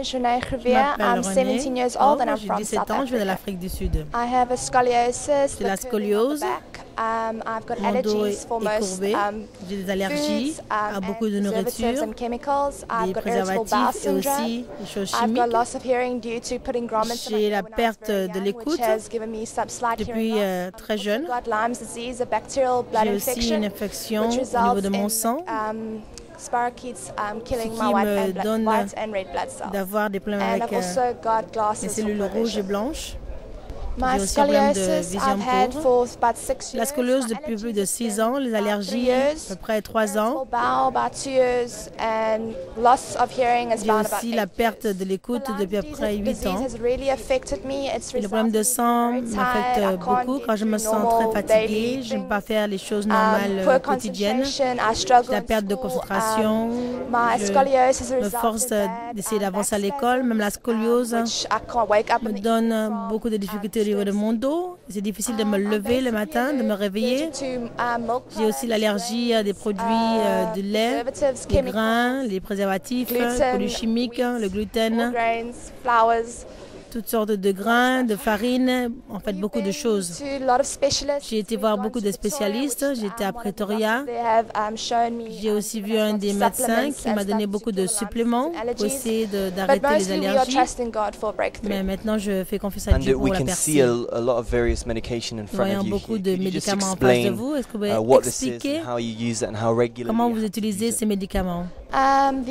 Je m'appelle René. J'ai 17 ans, je viens de l'Afrique du Sud. C'est la scoliose. Mon dos est courbé. J'ai des allergies à beaucoup de nourriture, des préservatifs et aussi des choses chimiques. J'ai la perte de l'écoute depuis très jeune. J'ai aussi une infection au niveau de mon sang, ce qui me donne d'avoir des problèmes avec les cellules rouges et blanches. J'ai aussi un problème de vision pauvre. La scoliose depuis plus de 6 ans, les allergies à peu près 3 ans. J'ai aussi la perte de l'écoute depuis à peu près 8 ans. Et le problème de sang m'affecte beaucoup quand je me sens très fatiguée. Je ne peux pas faire les choses normales quotidiennes. J'ai la perte de concentration. Je me force d'essayer d'avancer à l'école. Même la scoliose me donne beaucoup de difficultés au niveau de mon dos. C'est difficile de me lever le matin, de me réveiller. J'ai aussi l'allergie à des produits de lait, des grains, les préservatifs, les produits chimiques, le gluten, toutes sortes de grains, de farine, en fait beaucoup de choses. J'ai été voir beaucoup de spécialistes, j'étais à Pretoria. J'ai aussi vu un des médecins qui m'a donné beaucoup de suppléments pour essayer d'arrêter les allergies. Mais maintenant, je fais confiance à Dieu pour la percer. Nous voyons beaucoup de médicaments en face de vous. Est-ce que vous pouvez expliquer comment vous utilisez ces médicaments? Donc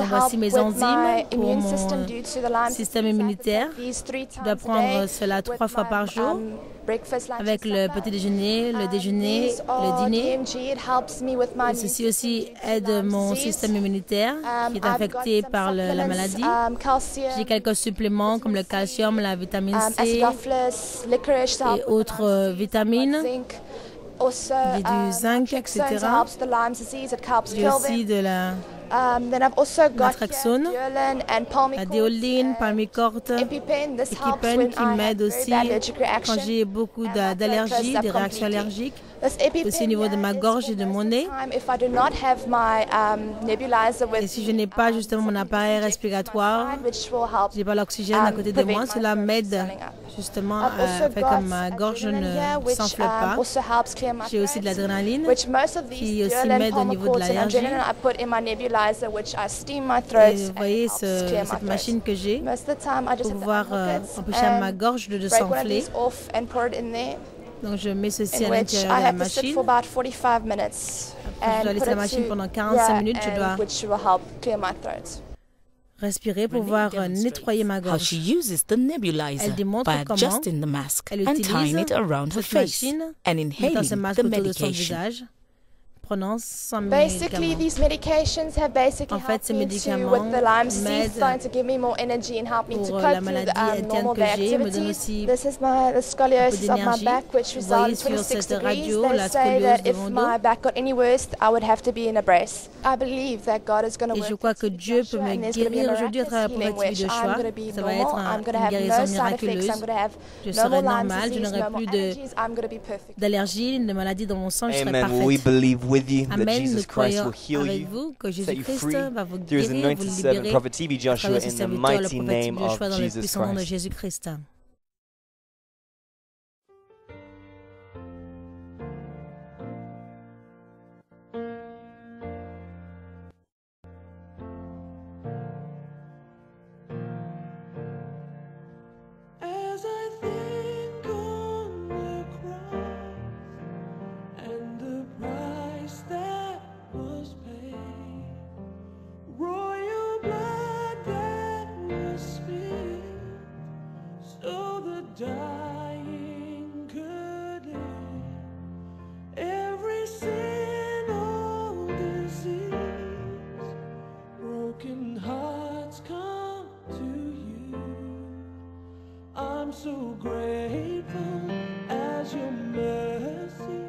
voici mes enzymes pour mon système immunitaire. Je dois prendre cela 3 fois par jour avec le petit déjeuner, le déjeuner, le dîner. Et ceci aussi aide mon système immunitaire qui est affecté par la maladie. J'ai quelques suppléments comme le calcium, la vitamine C et autres vitamines. J'ai du zinc, etc. J'ai aussi de la natraxone, la déoline, palmicorte, EpiPen qui m'aide aussi quand j'ai beaucoup d'allergies, des réactions allergiques. Aussi au niveau de ma gorge et de mon nez. Et si je n'ai pas justement mon appareil respiratoire, je n'ai pas l'oxygène à côté de moi, cela m'aide justement à faire que ma gorge ne s'enfle pas. J'ai aussi de l'adrénaline qui aussi m'aide au niveau de l'allergie. Et vous voyez cette machine que j'ai pour pouvoir empêcher à ma gorge de s'enfler. Donc je mets ceci à l'intérieur de la machine. Après, je dois laisser la machine pendant 45 minutes. Je dois respirer pour pouvoir nettoyer ma gorge. Elle démontre comment elle utilise cette machine dans ce masque autour de son visage. Prenant son médicament. En fait, ces médicaments m'aident pour la maladie interne que j'ai, me donnent aussi un peu d'énergie. Vous voyez sur cette radio la scoliose de mon dos. Et je crois que Dieu peut me guérir aujourd'hui à travers la prophétie de Joshua. Ça va être une guérison miraculeuse. Je serai normale, je n'aurai plus d'allergie, de maladie dans mon sang, je serai parfaite. Amen, nous croyons avec vous que Jésus-Christ va vous guérir, vous libérer à travers ce serviteur, le prophète Joshua, dans le puissant nom de Jésus-Christ. Dying could live. Every sin or disease, broken hearts come to you. I'm so grateful as your mercy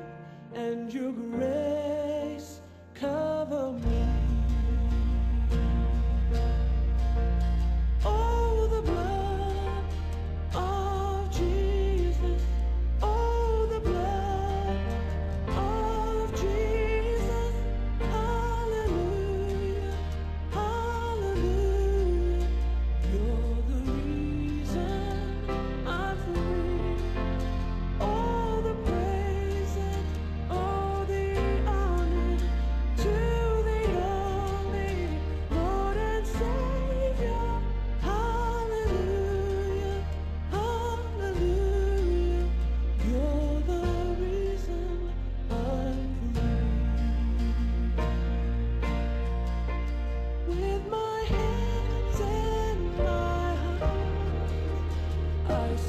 and your grace cover me. Oh, the blood of Jesus. Oh, the blood of Jesus. Hallelujah. Hallelujah.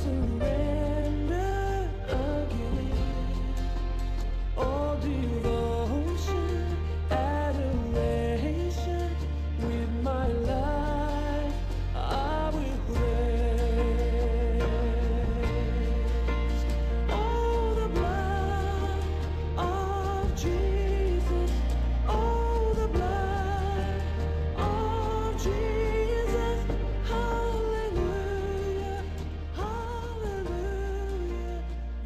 surrender again. All devotion, adoration, with my life I will praise. Oh, the blood of Jesus. Oh, the blood of Jesus. Hallelujah, hallelujah.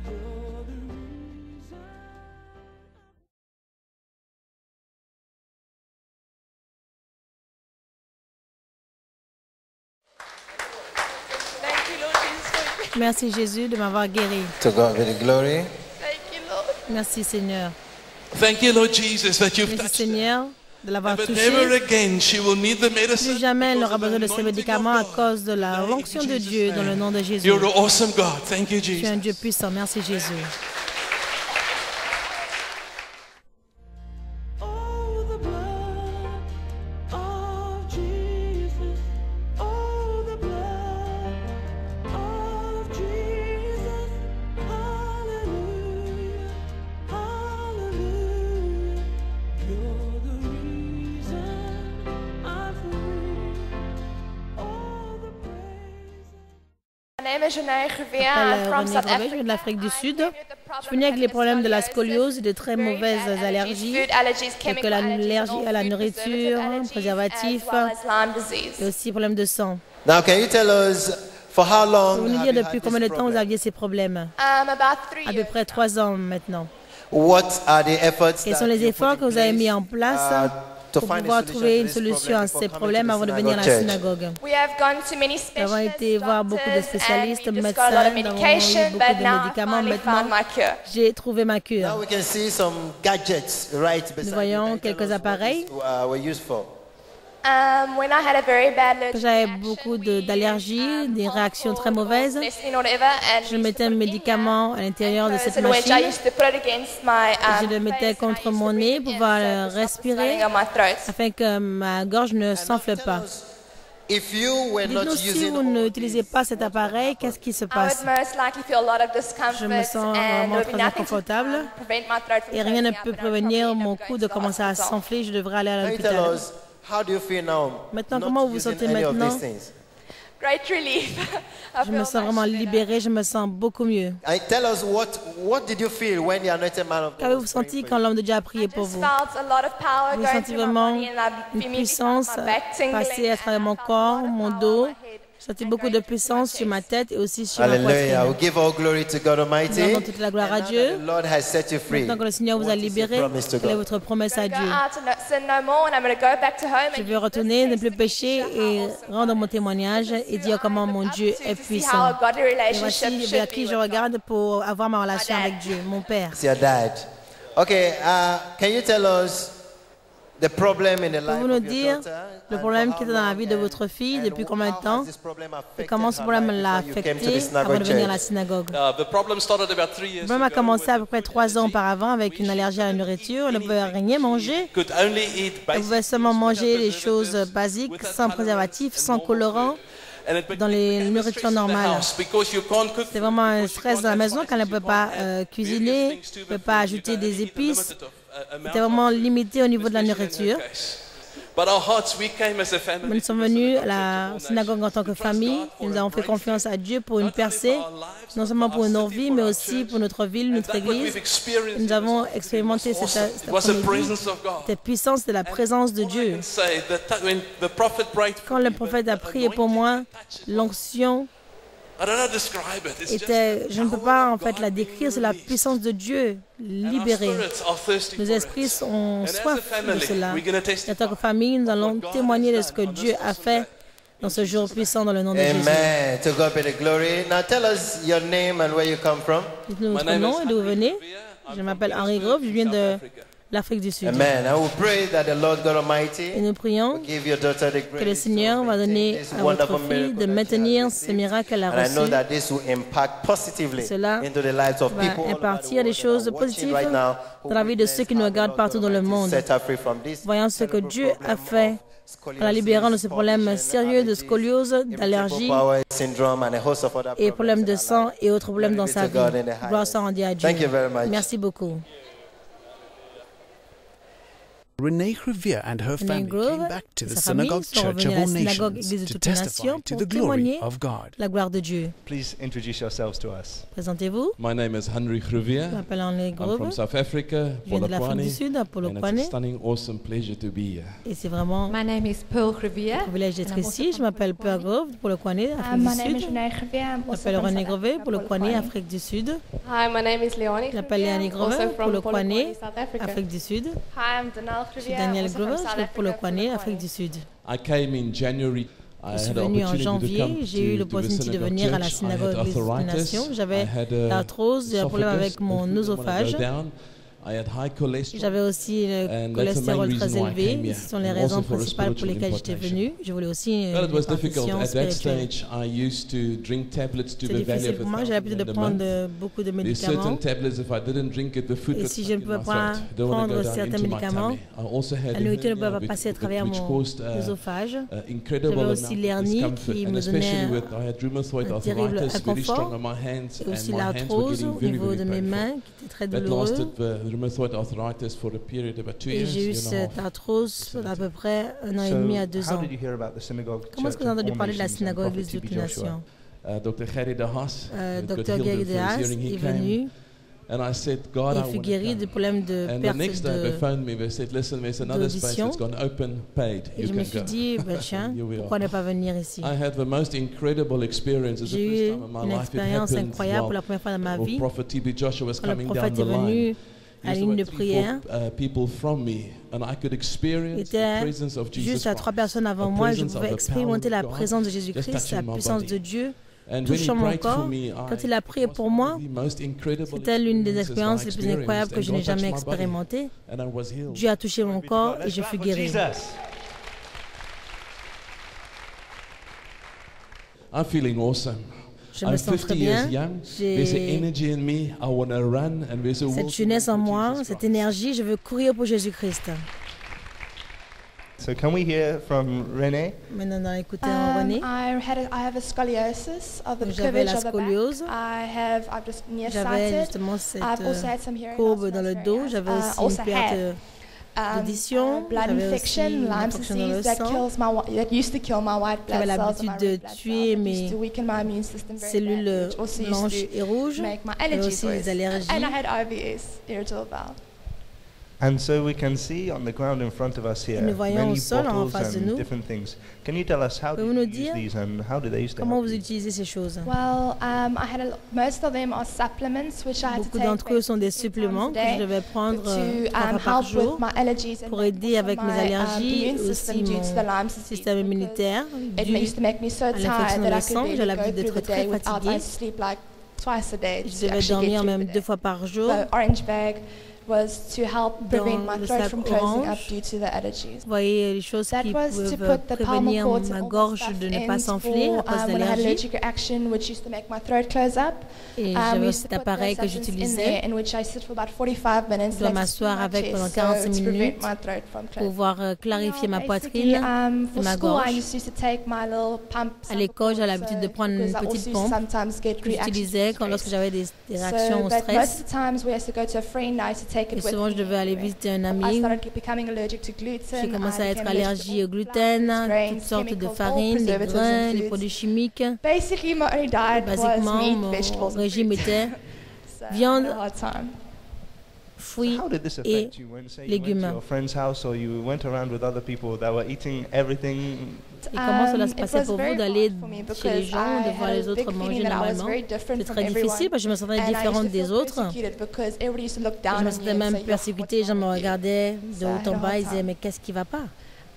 You're the reason. Thank you, Lord Jesus. Merci Jésus de m'avoir guéri. To God be the glory. Thank you, Lord. Merci Seigneur. Thank you, Lord Jesus, that you've Merci touched her. Seigneur de l'avoir But touché. never again she will need the medicine. Plus jamais elle because n'aura of the besoin de ces anointing médicaments of à God. cause de la In onction de Jesus' Dieu dans le name. nom de Jésus. You're an awesome God. Thank you, Tu es un Jesus. Dieu puissant. Merci Jésus. Oh, the blood of Jesus. Oh, the blood of Jesus. Hallelujah, hallelujah. You're the reason I'm free. All the praise. My name is Renee Gouveia. Je I'm m'appelle from René South Gouveia, je viens Africa. de l'Afrique du I Sud. came here with the Je suis problem venue avec of les problèmes de la scoliosis, scoliose et de très very mauvaises bad allergies, food allergies, telles chemical que l'allergie allergies, à la and all food nourriture, preservative allergies, préservatifs, as well as Lyme et disease. aussi problèmes de sang. Now, can you tell us for how Vous long nous have dire you depuis had combien de this temps vous problem? aviez ces problèmes? About 3 À peu years. près 3 ans maintenant. What are the efforts Quels that sont les you put efforts in que vous avez place, mis en place to pour find a pouvoir solution trouver to une this solution problem à before ces coming problèmes to the avant de venir à la synagogue church? synagogue? We have gone to many Nous avons specialists, été voir beaucoup de doctors, spécialistes, and we just médecins, got a lot of nous avons eu medication, beaucoup but de now I médicaments. finally found Maintenant, my cure. j'ai trouvé ma cure. Now we can see some gadgets right beside Nous voyons you. Can you tell quelques us what appareils. these, were used for? When I had a very bad allergic J'avais reaction, beaucoup we d'allergies, des réactions très harmful or mauvaises. Vaseline or whatever, and Je we used to mettais put un it in médicament à there, l'intérieur de and cette close it, which I machine. used to put it against my Je le mettais face, and I contre used to mon breathe nez it pour in pouvoir so it would stop the respirer swelling of my throat. afin que ma gorge ne s'enfle Tell pas. us, if you were not Dites-nous si using vous all n'utilisez these, pas cet appareil, qu'est-ce qui se I passe? would most likely feel a lot of discomfort, Je me sens and vraiment there would be très nothing to inconfortable. prevent my throat from Et rien ne closing up, peut and I would prévenir probably end mon up cou going de to the commencer à hospital. s'enfler. Je devrais aller à can you tell l'hôpital. us, how do you feel now? Maintenant, not comment vous vous using sentez any of maintenant? these things? Great relief. I Je me feel sens much vraiment better. libérée, je me sens beaucoup mieux. Tell us what did you feel when the anointed man of God Qu'avez-vous was praying senti for quand you? l'homme de Dieu a prié I pour just vous? felt a lot of power Vous going sentez through my vraiment body, and I une immediately puissance felt my back tingling, passer à and travers I mon felt a corps, lot of mon power dos. in my head. J'ai senti and beaucoup going de through my puissance sur ma chest. tête et aussi sur ma Hallelujah. poitrine. We give all glory to God Nous Almighty. rendons toute la gloire à And now Dieu. that the Lord has set you free. Maintenant que le Seigneur vous a What is your libéré, promise to quelle est God? votre promesse à I'm gonna Dieu? go out and not sin no more, and I'm going to go back to home Je and vais use retourner, this ne plus pécher testimony to show et how awesome rendre God mon is. témoignage This is et who dire I comment look mon up Dieu to est see how puissant. a godly Et relationship voici should vers be qui je with God. regarde pour avoir ma relation dad. avec Dieu, mon Père. It's your dad. Okay, can you tell us the problem in the life Pouvez-vous nous of your dire daughter? le and problème for qui how était dans la long vie de and- votre fille, and depuis combien de how temps? has this problem Et affected comment ce her problème life l'a before you came to the affecté avant synagogue de venir à la church? synagogue? The problem started about 3 Le years problème a ago commencé with à peu près 3 ans auparavant avec une allergie à la nourriture. Elle ne pouvait rien manger. could only eat Elle basic pouvait seulement foods manger without des choses preservatives, basiques, without sans colorants préservatifs, and sans normal colorants, food. And it dans les became a nourritures stress in the normales. house because you can't cook C'est food, vraiment un because you stress can't dans la add maison quand elle ne spices, peut you pas can't add various cuisiner, things to ne the peut pas food, you ajouter can des only eat a épices. limited amount C'était of vraiment food, limité au niveau de la especially in her nourriture. case. But our hearts, we came as a family Nous sommes to the venus à synagogue la church of all synagogue en nations tant que to trust famille God et for nous a avons fait breakthrough, confiance à Dieu pour une not only for percée, our lives, non but seulement for pour our nos city, vies, for mais our aussi church. pour notre ville, And notre that what église. we've experienced Et nous here avons this afternoon expérimenté was awesome. cet It was the après-midi presence of God. cette puissance de la présence de All I Dieu. can say, when the prophet prayed for Quand le me, prophète the a prié pour anointing moi, touches my- l'onction I don't know how to describe it. It's just était, the je ne peux power pas en of fait God la being décrire, c'est la released. puissance de Dieu And our libérée. spirits are thirsty Nos for esprits it. sont And as a soif de family, cela. we're gonna Et en testify tant que famille, nous allons what God témoigner has de ce que done on Dieu this a awesome fait day. dans ce jour puissant dans le nom de Jésus. Amen. To God be the glory. Now tell us your name and where you come from. Dites-nous My votre name nom is et d'où vous Henry venez. Gouveia. I'm Je from m'appelle Henri Johannesburg, Grove, je viens South de Africa. l'Afrique du Sud. Amen. I will pray that the Lord God Et Almighty nous prions will give your daughter the que le grace Seigneur to va donner maintain this à votre wonderful fille miracle de that she has maintenir ce received. miracle qu'elle a And I know reçu. that this will impact positively Cela into the lives of va people all over the impartir des world that choses are watching positives right now, who dans la vie de witness ceux qui how nous the regardent Lord partout God dans le Almighty monde. set her free from this Voyons ce que terrible Dieu a problem fait of en la libérant de ce problème sérieux de scoliose, d'allergie et problèmes de sang et autres problèmes dans sa vie. Gloire soit rendue à Dieu. Merci beaucoup. Renee Crevier and her family came back to the Synagogue Church of All Nations to testify to the glory of God. La gloire de Dieu. Please introduce yourselves to us. Présentez-vous. My name is Henry Crevier. Je m'appelle Henry I'm Grove. from South Africa, Je viens de l'Afrique du Polokwane, Sud, à and Polokwane. it's a stunning, awesome pleasure to be here. Et c'est vraiment My name is Pearl Crevier. un privilège d'être And I'm ici. also Je m'appelle from Pearl Grove, Polokwane, Afrique My du name is Sud. Renee Crevier. I'm Je also m'appelle from René South Grove, Africa, Polokwane, Polokwane. Afrique du Sud. Hi, my name is Leonie Je m'appelle Léanie Grove, also from Polokwane, Polokwane, South Africa. Afrique du Sud. Hi, I'm Danielle Je suis Crevier. Daniel also Grove, from je South suis Africa, Polokwane, Afrique du Sud. I came in January. I Je suis had an venu en opportunity to janvier, come j'ai eu to the l'opportunité de synagogue venir à la church. I synagogue had des Nations. arthritis. I J'avais had l'arthrose, j'ai un problème avec mon œsophage. I had high cholesterol. J'avais aussi le And that's the main cholestérol très reason why I élevé. came here. Ce sont les And raisons also for a principales pour spiritual lesquelles j'étais impartation. venu. Je voulais aussi une Well, it was difficult. impartation At that spirituelle. stage, I used to drink tablets to C'est the value difficile of pour moi, j'ai l'habitude de $1,000 a prendre month. beaucoup de There's certain médicaments. tablets, if I didn't drink it, the food Et got si stuck je ne in pouvais my pas throat. Don't want to prendre go down certains into my médicaments, tummy. I also had la a nourriture ne pouvait hernia pas passer à travers which mon caused œsophage. incredible J'avais amount aussi of l'hernie discomfort, qui and me especially donnait with I had rheumatoid un terrible arthritis, very strong inconfort. on my hands, Et aussi and my hands were l'arthrose getting au very, niveau very de mes painful. mains qui était très That douloureuse. lasted the rheumatoid arthritis for a period of about 2 Et years. j'ai eu year and a cette half. arthrose à peu près 1 an et demi à 2 how ans. did you hear about the synagogue Comment est-ce church que vous avez of entendu All parler de la Nations and synagogue Prophet de toutes T.B. les Joshua? nations? Dr. Gary DeHaas got Dr. healed Gary of his Dehaas hearing. He est came, venu and I said, God, I et fut want guéri to de come. problèmes de And the perte next day they de... phoned me. They said, listen, there's another space d'audition. that's gone open, paid. Et You je me can suis go. dit, ben, tiens, Here we are. pourquoi ne pas venir ici? I had the most incredible experience. It's the J'ai first eu time in my une life it expérience happened incroyable pour la while première fois dans ma vie. Prophet T.B. Joshua was Quand le coming down prophète the est line. venu à la There ligne were de 3-4 prière, people from me, and I could il experience the était presence of Jesus juste à 3 Christ. personnes avant The moi et je presence of pouvais the expérimenter power la of God présence de just Jésus-Christ, touching la my puissance body. de Dieu And when he touchant mon prayed for corps. me, Quand il a prié pour moi, c'était l'une des expériences les plus incroyables que je n'ai jamais expérimentées. And I was healed. Dieu a touché mon corps et je fus guéri. I'm feeling awesome. Je me I'm sens 50 très years bien. young. There's an J'ai energy in me. I want to run, and there's a will cette to jeunesse en run for moi, Jesus cette Christ. énergie. Je veux courir pour Jésus-Christ. So can we hear from Renee? Maintenant, on a écouté en René. I have a scoliosis of the J'avais curvature la of the back. scoliose. I'm just J'avais nearsighted. justement cette I've also had some hearing courbe loss dans le in those dos. areas. J'avais aussi also une perte d'audition. blood J'avais aussi infection, une Lyme infection dans le disease that sang. that used to kill my white blood J'avais cells and l'habitude my de red blood tuer cells. It mes used to weaken my immune system very cellules badly, which also used blanches to et rouges. make my J'avais allergies aussi worse. des allergies. And I had IBS, irritable bowel. And so we can see on the ground in front of us here Nous voyons au many sol en bottles face de and nous. different things. Can you tell us how do Pouvez-vous you nous use dire these and how do they used to comment help vous you? utilisez ces choses? Well, most of them are supplements which I had to Beaucoup take d'entre eux sont des 3 times suppléments a que je day devais prendre to 3 fois par help jour with my allergies and pour also aider avec mes my, allergies immune et system aussi due mon to the Lyme disease système because immunitaire It dû used to make me so à tired l'infection that dans I le sang. could J'ai barely go l'habitude through d'être the day très without I fatiguée. sleep like twice a day Je to devais actually get dormir through même the 2 day. fois par jour. The orange bag was to help prevent Dans my le throat sac from closing up orange. due to the allergies. Vous voyez les choses That qui was to peuvent put the prévenir Palmocort ma and all gorge that de stuff ne pas in s'enfler for, à cause when I had d'allergies. allergic reaction, which used to make my throat close up. Et We j'avais used cet to put appareil the que substance in j'utilisais there, in which I sit for about 45 minutes Je dois next to m'asseoir my avec chest, pendant so 45 to prevent minutes my throat from pour closing. pouvoir clarifier ma Basically, poitrine for et ma school, I gorge. used to take my little pump. À l'école, j'ai l'habitude de prendre une petite pompe que j'utilisais lorsque j'avais des réactions au But most stress. of the times we used to go to a friend, I used to take Et it with souvent, je me devais aller everywhere. visiter un I ami. started becoming allergic to gluten. J'ai commencé à I être became allergique au allergic to gluten, flours, grains, toutes sortes de chemicals, all farines, des preservatives grains, and les foods. produits chimiques. Basically, my only diet was Basiquement, meat, mon vegetables, and régime fruit. était So I viande, had a hard time. fruits How did this et affect you when, say, you went légumes. to your friend's house or you went around with other people that were eating everything? Et comment cela se It passait was pour very vous d'aller hard for me chez les because gens, de I voir had les a autres big manger feeling that I was normalement? very different C'est from très difficile everyone. parce que je me sentais And I used différente to des feel autres. persecuted because everybody used to look Je down me on me sentais and même say, "Yo, persécutée, what's les gens me wrong with you?" regardaient de So I haut had en a bas, hard ils disaient time. mais qu'est-ce qui va pas?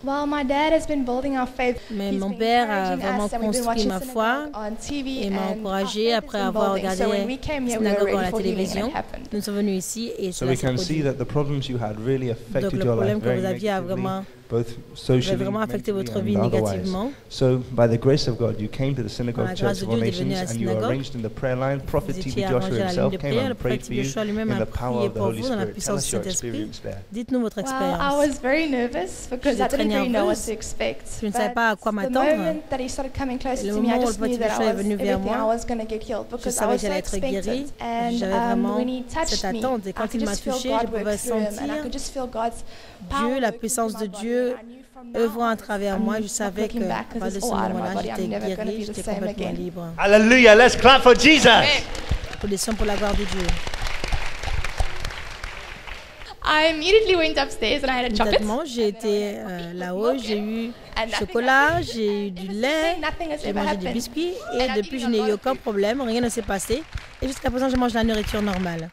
Well, my dad has been building our faith. Mais He's mon been père a encouraging vraiment us, and we've been construit watching ma foi synagogue on TV, et m'a and encouragée our faith après has been avoir building. So when regardé we came la here, we were synagogue à ready la for healing, and télévision. it happened. Nous sommes venus ici et So cela we s'est can see produit. that the problems you had really Donc affected le your problème life que very vous aviez a negatively. vraiment both J'ai socially, vraiment affecté mentally, votre vie and otherwise. négativement. So, by the grace of God, you came to the Synagogue Par la grâce Church de of All Dieu, vous êtes venu à Nations, la and you were synagogue. arranged in the prayer line. Prophet Vous TB étiez Joshua arrangé à la ligne himself de came prière. Le and prayed prophète for you Joshua lui-même in a the power prié of the pour Holy vous dans la Spirit. Tell puissance us du your Saint-Esprit. experience there. Dites-nous votre Well, I expérience. was very nervous because I J'étais très didn't really know what nerveuse. to expect. Je ne savais But pas à quoi the m'attendre. moment that he started coming closer Le to me, I moment où just le knew petit that Joshua est I was venu vers everything I moi, was going to get healed je because I savais was que so j'allais être guérie. expectant. And J'avais vraiment when he touched cette me, attente. Et I quand could il m'a just feel touchée, je God pouvais work through him, and I sentir could just feel God's power Dieu, la working puissance through de my Dieu body. And I knew from now œuvrant à on, travers I'm moi. Je not savais que looking back à 'cause partir de it's ce all out of my moment-là, body. I'm j'étais never gonna guérie, be the j'étais same complètement again. libre. Hallelujah. Let's clap for Jesus. Applaudissements pour la gloire de Dieu. I immediately went upstairs and I had a chocolate. Immédiatement, j'ai été là-haut, j'ai eu du chocolat, j'ai eu du lait, j'ai mangé des biscuits et depuis, je n'ai eu aucun problème, rien ne s'est passé. Et jusqu'à présent, je mange la nourriture normale.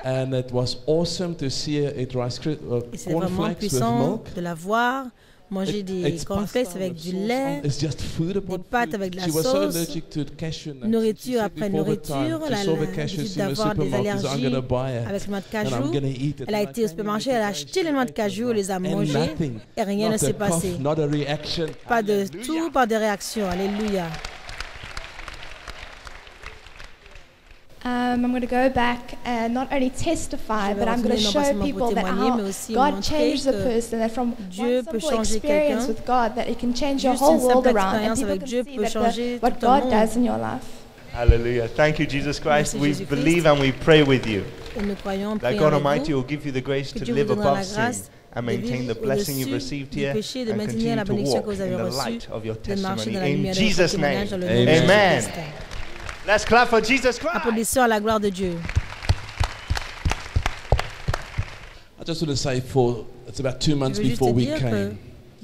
And it was awesome to see it rice Et c'est vraiment cornflakes with puissant milk. de la voir, manger des It's cornflakes pasta avec with du sauce lait, on. It's just food upon des pâtes food. avec de la She was so sauce, allergic to cashew nuts. nourriture She said après before the nourriture. time, Elle she a saw the l'habitude cashews in the d'avoir des supermarket. I'm allergies gonna buy it. avec le noix de And I'm cajou. gonna eat it. Elle a été au supermarché, elle a acheté les noix de cajou, elle les a mangées et rien ne s'est passé. Not a reaction. Pas de tout, pas de réaction. Alléluia. I'm going to go back and not only testify, but I'm going to show people that how God changes a person, that from one simple experience with God, that it can change your whole world around, and people can see that what God does in your life. Hallelujah. Thank you, Jesus Christ. We believe and we pray with you. That God Almighty will give you the grace to live above sin and maintain the blessing you've received here and continue to walk in the light of your testimony. In Jesus' name, amen. Let's clap for Jesus Christ. Applaudissons à la gloire de Dieu. I just want to say it's about 2 months before we came.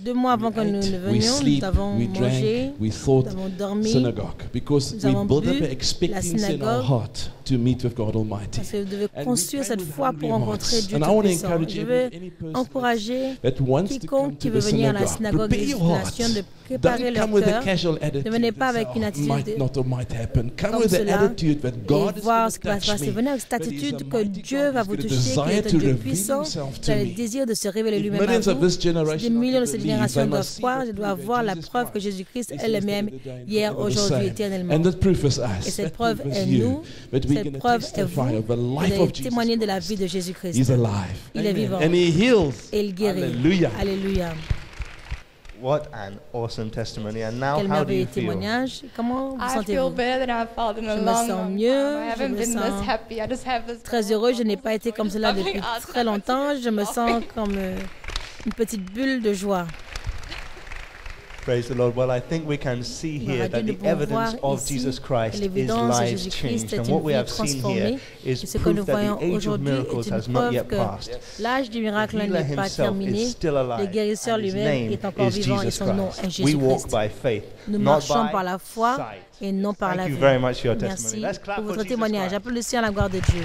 2 mois avant que nous ne We venions, sleep, nous avons we mangé, drank, we thought nous avons dormi, synagogue because nous we avons built up bu an expectancy in our synagogue. heart to meet with God Almighty. Parce que vous devez And construire we came cette with foi hungry pour rencontrer hearts. Dieu And I want to Tout-Puissant. encourage Je any veux person encourager that wants to come quiconque to qui the veut venir à la synagogue. synagogue Prepare des your nations de heart. préparer Don't leur come with a cœur. casual attitude. Ne venez pas and say, avec une "Oh, attitude might not or might happen." Come comme with the cela attitude that God et is voir going ce to qui va se touch passer. me. Venez avec cette That he's attitude a que mighty Dieu God. va He's vous going to toucher, qu'il desire est to un Dieu reveal puissant, himself qui to a le me. désir de se révéler If lui-même à millions of vous. this generation Si des millions de are to cette believe, génération they doivent must see croire, the je proof dois that voir la Jesus preuve que Christ Jésus-Christ is est le même yesterday, today, and hier, forever the aujourd'hui, same. éternellement. And that proof is us. Et cette That preuve proof is est you. nous. That we're Cette going to preuve est testify vous. of the Vous life allez of Jesus témoigner de la Christ. vie de Jésus-Christ. He's alive. Il est Amen. vivant. And he heals. Et il guérit. Hallelujah. Alléluia. What an awesome testimony. And now, Quel how do you merveilleux feel? témoignage. Comment vous I feel sentez-vous? better than I've felt in a Je me long, sens long mieux, time. I je haven't me been this sens happy. I just have this Très heureux, je n'ai pas été comme cela depuis très longtemps. Je me sens comme une petite bulle de joie. Praise the Lord. Well, I think we can see here that the evidence of Jesus Christ is lives changed. And what we have seen here is proof that the age of miracles has not yet passed. L'âge du miracle The healer n'est pas himself terminé. is still Le alive. guérisseur And his lui-même name est encore is vivant et Jesus son nom est Christ. We walk Jésus-Christ. by faith, Nous not marchons par by la foi sight. et non par la Thank vue. you very much for your testimony. Merci Let's clap pour for votre Jesus témoignage. Christ. Applaudissez à la gloire de Dieu.